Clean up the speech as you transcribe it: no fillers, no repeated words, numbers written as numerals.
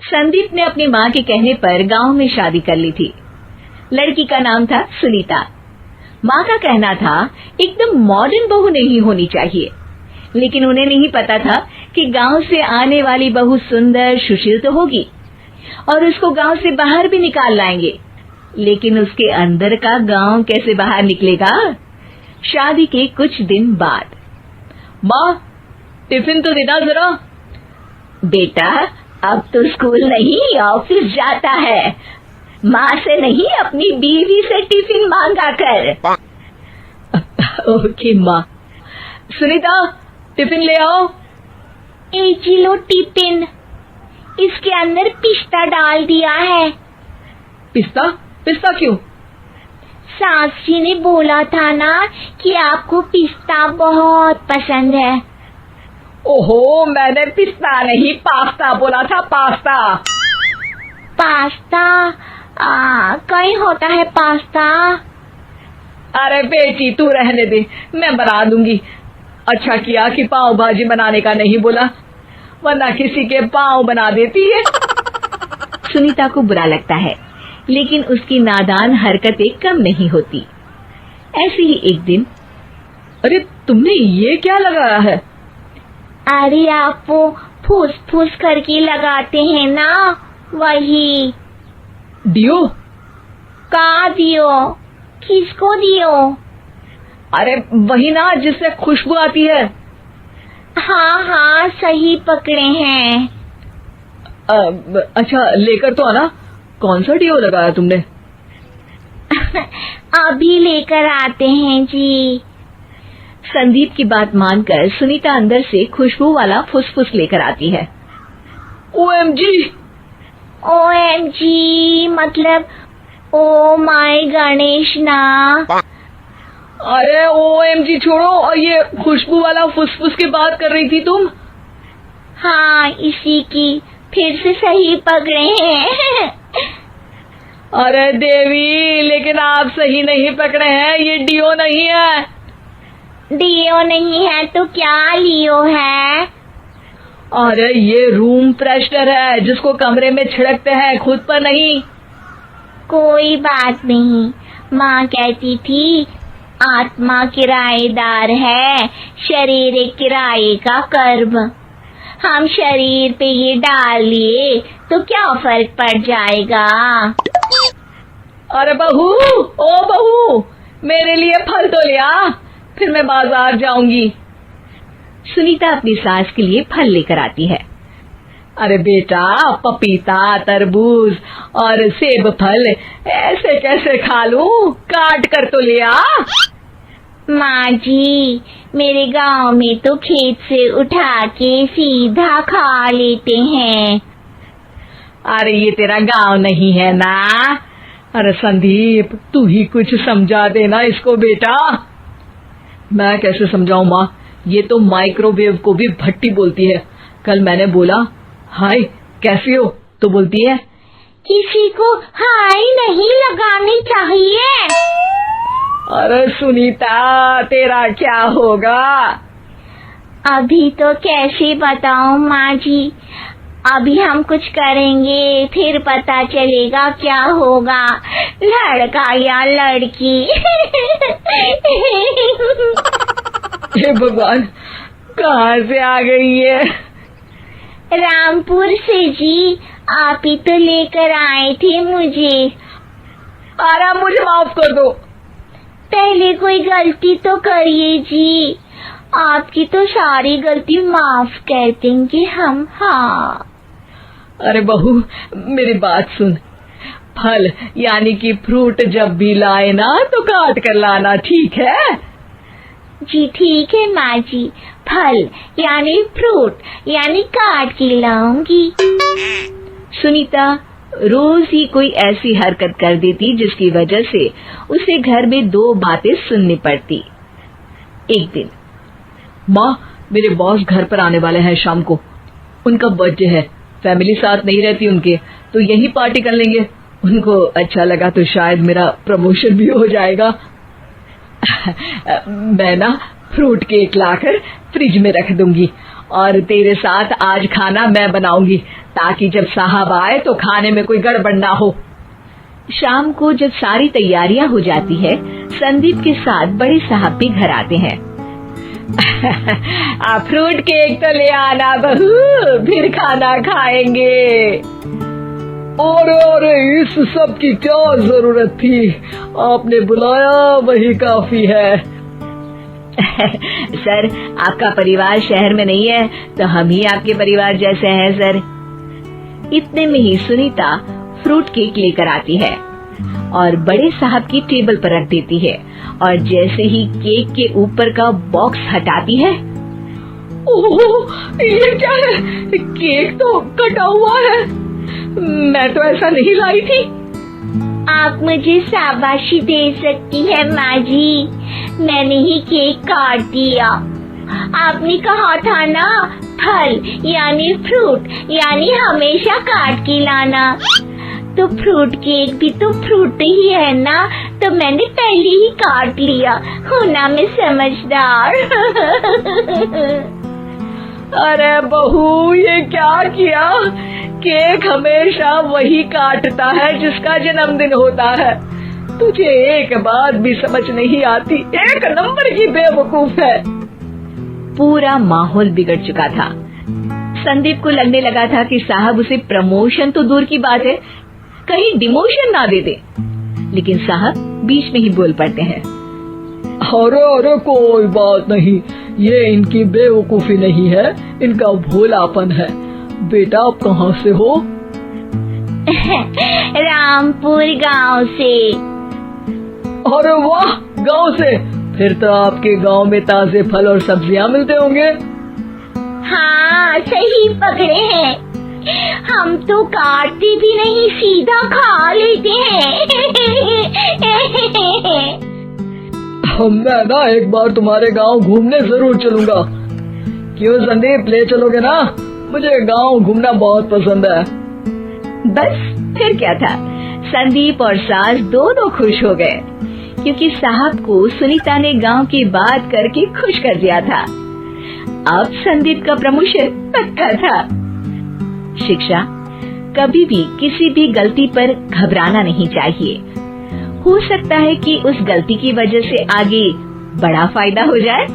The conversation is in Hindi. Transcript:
संदीप ने अपनी माँ के कहने पर गांव में शादी कर ली थी। लड़की का नाम था सुनीता। माँ का कहना था एकदम मॉडर्न बहू नहीं होनी चाहिए, लेकिन उन्हें नहीं पता था कि गांव से आने वाली बहू सुंदर सुशील तो होगी और उसको गांव से बाहर भी निकाल लाएंगे, लेकिन उसके अंदर का गांव कैसे बाहर निकलेगा। शादी के कुछ दिन बाद, माँ टिफिन तो देना जरा। बेटा अब तो स्कूल नहीं ऑफिस जाता है, माँ से नहीं अपनी बीवी से टिफिन मांगा कर। ओके माँ। सुनीता टिफिन ले आओ। 1 किलो टिफिन, इसके अंदर पिस्ता डाल दिया है। पिस्ता? पिस्ता क्यों? सास जी ने बोला था ना कि आपको पिस्ता बहुत पसंद है। ओहो, मैंने पिस्ता नहीं पास्ता बोला था, पास्ता। पास्ता? कहीं होता है पास्ता? अरे बेटी तू रहने दे, मैं बना दूंगी। अच्छा किया कि पाव भाजी बनाने का नहीं बोला, वरना किसी के पाव बना देती है। सुनीता को बुरा लगता है, लेकिन उसकी नादान हरकतें कम नहीं होती। ऐसे ही एक दिन, अरे तुमने ये क्या लगाया है? अरे आप वो फूस फूस करके लगाते हैं ना, वही। डियो? का दियो? किसको दियो? अरे वही ना जिससे खुशबू आती है। हाँ सही पकड़े हैं। अच्छा लेकर तो आना। कौन सा डियो लगाया तुमने? अभी लेकर आते हैं जी। संदीप की बात मानकर सुनीता अंदर से खुशबू वाला फुसफुस लेकर आती है। ओएमजी! ओएमजी मतलब ओ माय गणेश ना। अरे ओएमजी छोड़ो, और ये खुशबू वाला फुसफुस की बात कर रही थी तुम? हाँ इसी की, फिर से सही पकड़े हैं। अरे देवी, लेकिन आप सही नहीं पकड़े हैं, ये डियो नहीं है। डियो नहीं है तो क्या लियो है? अरे ये रूम फ्रेशनर है, जिसको कमरे में छिड़कते हैं, खुद पर नहीं। कोई बात नहीं, माँ कहती थी आत्मा किराएदार है, शरीर एक किराए का कर्म। हम शरीर पे ये डाल लिए तो क्या फर्क पड़ जाएगा। अरे बहू, ओ बहू, मेरे लिए फल तो ले आ, फिर मैं बाजार जाऊंगी। सुनीता अपनी सास के लिए फल लेकर आती है। अरे बेटा, पपीता, तरबूज और सेब फल ऐसे कैसे खा लूं? काट कर तो ले आ। माँ जी, मेरे गांव में तो खेत से उठा के सीधा खा लेते हैं। अरे ये तेरा गांव नहीं है ना। अरे संदीप, तू ही कुछ समझा देना इसको बेटा। मैं कैसे समझाऊं माँ, ये तो माइक्रोवेव को भी भट्टी बोलती है। कल मैंने बोला हाय कैसी हो, तो बोलती है किसी को हाय नहीं लगानी चाहिए। अरे सुनीता, तेरा क्या होगा? अभी तो कैसे बताऊं माँ जी, अभी हम कुछ करेंगे फिर पता चलेगा क्या होगा, लड़का या लड़की। हे भगवान, कहाँ से आ गई है? रामपुर से जी, आप ही तो लेकर आए थे मुझे। अरे मुझे माफ कर दो। पहले कोई गलती तो करिए जी, आपकी तो सारी गलती माफ कर देंगे हम। हाँ अरे बहू, मेरी बात सुन। फल यानी कि फ्रूट जब भी लाए ना तो काट कर लाना, ठीक है? जी ठीक है माँ जी, फल यानी फ्रूट यानी काट के लाऊंगी। सुनीता रोज ही कोई ऐसी हरकत कर देती जिसकी वजह से उसे घर में 2 बातें सुननी पड़ती। एक दिन, माँ मेरे बॉस घर पर आने वाले हैं शाम को, उनका बर्थडे है, फैमिली साथ नहीं रहती उनके, तो यही पार्टी कर लेंगे। उनको अच्छा लगा तो शायद मेरा प्रमोशन भी हो जाएगा। मैं ना फ्रूट केक लाकर फ्रिज में रख दूंगी और तेरे साथ आज खाना मैं बनाऊंगी, ताकि जब साहब आए तो खाने में कोई गड़बड़ ना हो। शाम को जब सारी तैयारियां हो जाती है, संदीप के साथ बड़े साहब भी घर आते हैं। फ्रूट केक तो ले आना बहू, फिर खाना खाएंगे। और इस सब की क्या जरूरत थी, आपने बुलाया वही काफी है। सर, आपका परिवार शहर में नहीं है तो हम ही आपके परिवार जैसे हैं सर। इतने में ही सुनीता फ्रूट केक लेकर आती है और बड़े साहब की टेबल पर रख देती है, और जैसे ही केक के ऊपर का बॉक्स हटाती है, ओह, ये क्या है? केक तो कटा हुआ है, मैं तो ऐसा नहीं लाई थी। आप मुझे शाबाशी दे सकती है माँ जी, मैंने ही केक काट दिया। आपने कहा था ना, फल यानी फ्रूट यानी हमेशा काट के लाना, तो फ्रूट केक भी तो फ्रूट ही है ना, तो मैंने पहले ही काट लिया। हूँ ना मैं समझदार। अरे बहू, ये क्या किया? केक हमेशा वही काटता है जिसका जन्मदिन होता है। तुझे एक बात भी समझ नहीं आती, एक नंबर की बेवकूफ है। पूरा माहौल बिगड़ चुका था। संदीप को लगने लगा था कि साहब उसे प्रमोशन तो दूर की बात है, कहीं डिमोशन ना दे दे, लेकिन साहब बीच में ही बोल पड़ते हैं। अरे कोई बात नहीं, ये इनकी बेवकूफी नहीं है, इनका भोलापन है। बेटा आप कहाँ से हो? रामपुर गांव से। अरे वाह, गांव से? फिर तो आपके गांव में ताजे फल और सब्जियां मिलते होंगे। हाँ, सही पकड़े हैं। हम तो काटते भी नहीं, सीधा खा लेते हैं। मैं ना एक बार तुम्हारे गांव घूमने जरूर चलूंगा। क्यों संदीप, ले चलोगे ना? मुझे गांव घूमना बहुत पसंद है। बस फिर क्या था, संदीप और सास दोनों खुश हो गए, क्योंकि साहब को सुनीता ने गांव की बात करके खुश कर दिया था। अब संदीप का प्रमोशन पक्का था। शिक्षा, कभी भी किसी भी गलती पर घबराना नहीं चाहिए। हो सकता है कि उस गलती की वजह से आगे बड़ा फायदा हो जाए।